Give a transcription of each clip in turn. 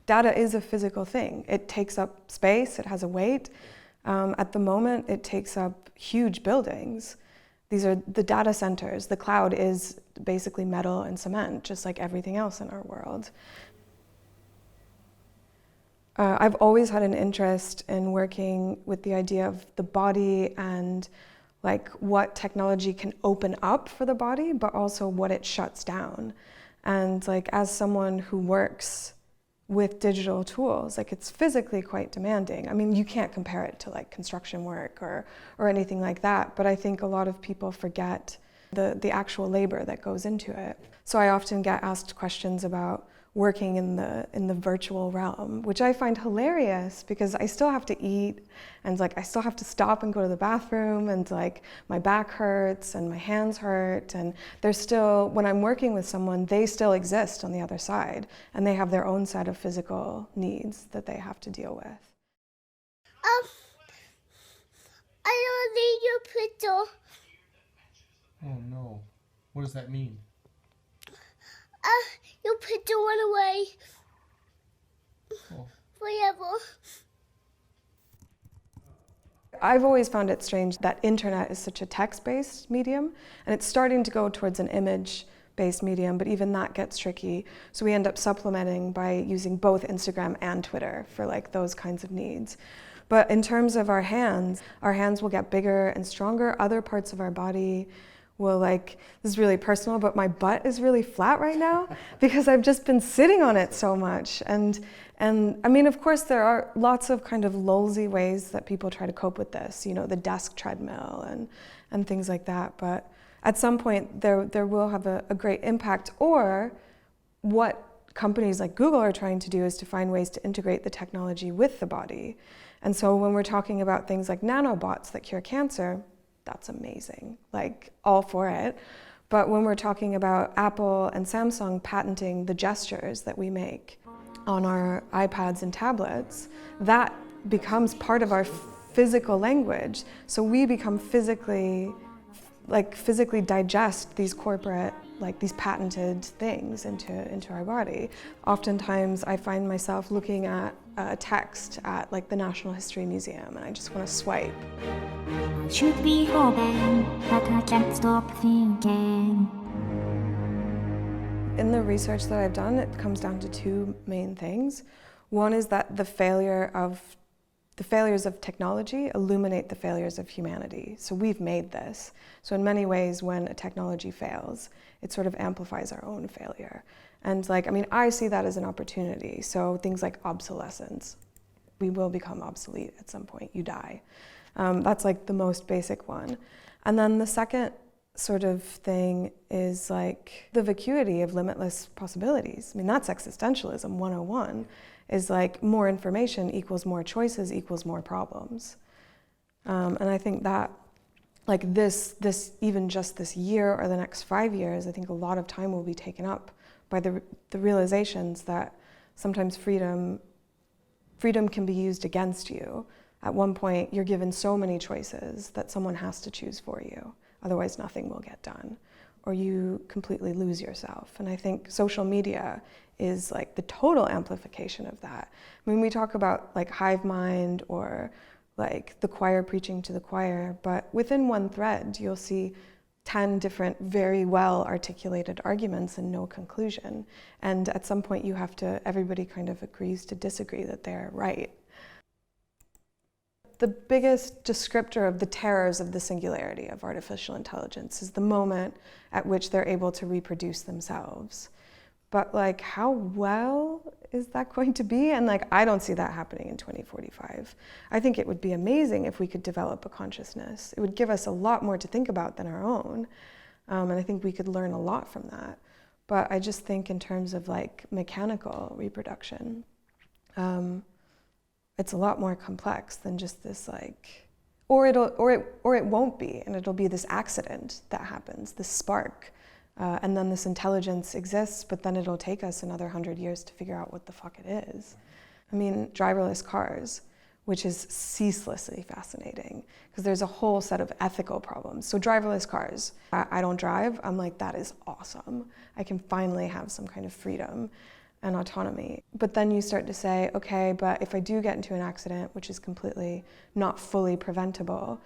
Data is a physical thing. It takes up space, it has a weight. At the moment, it takes up huge buildings. These are the data centers. The cloud is basically metal and cement, just like everything else in our world. I've always had an interest in working with the idea of the body and like what technology can open up for the body, but also what it shuts down. And like as someone who works with digital tools, like it's physically quite demanding. I mean, you can't compare it to like construction work or anything like that, but I think a lot of people forget the actual labor that goes into it. So I often get asked questions about working in the virtual realm, which I find hilarious because I still have to eat and like I still have to stop and go to the bathroom and like my back hurts and my hands hurt, and they're still, when I'm working with someone, they still exist on the other side and they have their own set of physical needs that they have to deal with. I don't need your picture. Oh no. What does that mean? Your picture went away. Oh. Forever. I've always found it strange that internet is such a text-based medium, and it's starting to go towards an image-based medium, but even that gets tricky. So we end up supplementing by using both Instagram and Twitter for like those kinds of needs. But in terms of our hands will get bigger and stronger. Other parts of our body will, like, this is really personal, but my butt is really flat right now because I've just been sitting on it so much. And I mean, of course, there are lots of kind of lulzy ways that people try to cope with this, you know, the desk treadmill and things like that. But at some point, there will have a great impact. Or what companies like Google are trying to do is to find ways to integrate the technology with the body. And so when we're talking about things like nanobots that cure cancer, that's amazing, like all for it. But when we're talking about Apple and Samsung patenting the gestures that we make on our iPads and tablets, that becomes part of our physical language. So we become physically digest these corporate, like these patented things into our body. Oftentimes I find myself looking at a text at like the National History Museum and I just want to swipe. Should be hoping, but I can't stop thinking. In the research that I've done, it comes down to two main things. One is that the failures of technology illuminate the failures of humanity. So we've made this. So in many ways, when a technology fails, it sort of amplifies our own failure. And like, I mean, I see that as an opportunity. So things like obsolescence. We will become obsolete at some point, you die. That's like the most basic one. And then the second sort of thing is like the vacuity of limitless possibilities. I mean, that's existentialism 101, is like more information equals more choices equals more problems. And I think that like this even just this year or the next 5 years, I think a lot of time will be taken up by the realizations that sometimes freedom can be used against you. At one point, you're given so many choices that someone has to choose for you. Otherwise, nothing will get done. Or you completely lose yourself. And I think social media is like the total amplification of that. When we talk about like hive mind or like the choir preaching to the choir, but within one thread, you'll see 10 different very well articulated arguments and no conclusion. And at some point everybody kind of agrees to disagree that they're right. The biggest descriptor of the terrors of the singularity of artificial intelligence is the moment at which they're able to reproduce themselves. But like, how well is that going to be? And like, I don't see that happening in 2045. I think it would be amazing if we could develop a consciousness. It would give us a lot more to think about than our own. And I think we could learn a lot from that. But I just think in terms of like mechanical reproduction, it's a lot more complex than just this like, or it won't be, and it'll be this accident that happens, this spark, and then this intelligence exists, but then it'll take us another 100 years to figure out what the fuck it is. I mean, driverless cars, which is ceaselessly fascinating, because there's a whole set of ethical problems. So driverless cars, I don't drive, I'm like, that is awesome. I can finally have some kind of freedom. and autonomy. But then you start to say, okay, but if I do get into an accident, which is completely not fully preventable,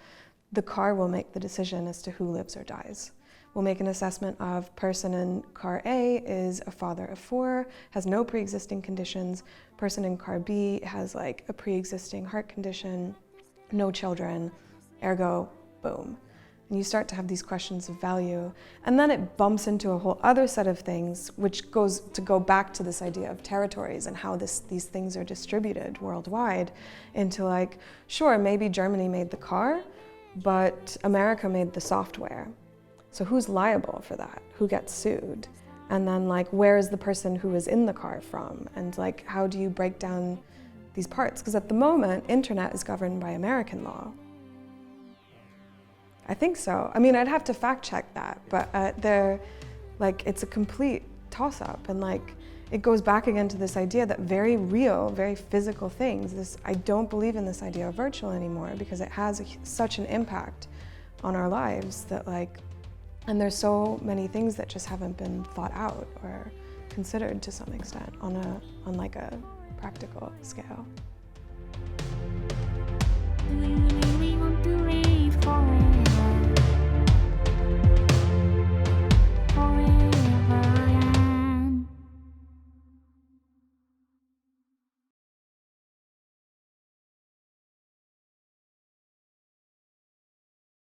the car will make the decision as to who lives or dies. We'll make an assessment of person in car A is a father of 4, has no pre-existing conditions. Person in car B has like a pre-existing heart condition, no children, ergo, boom. And you start to have these questions of value. And then it bumps into a whole other set of things, which goes to go back to this idea of territories and how these things are distributed worldwide into like, sure, maybe Germany made the car, but America made the software. So who's liable for that? Who gets sued? And then like, where is the person who was in the car from? And like, how do you break down these parts? Because at the moment, internet is governed by American law. I think so. I mean, I'd have to fact check that, but it's a complete toss-up, and like, it goes back again to this idea that very real, very physical things, I don't believe in this idea of virtual anymore because it has such an impact on our lives that like, and there's so many things that just haven't been thought out or considered to some extent on like a practical scale. Do you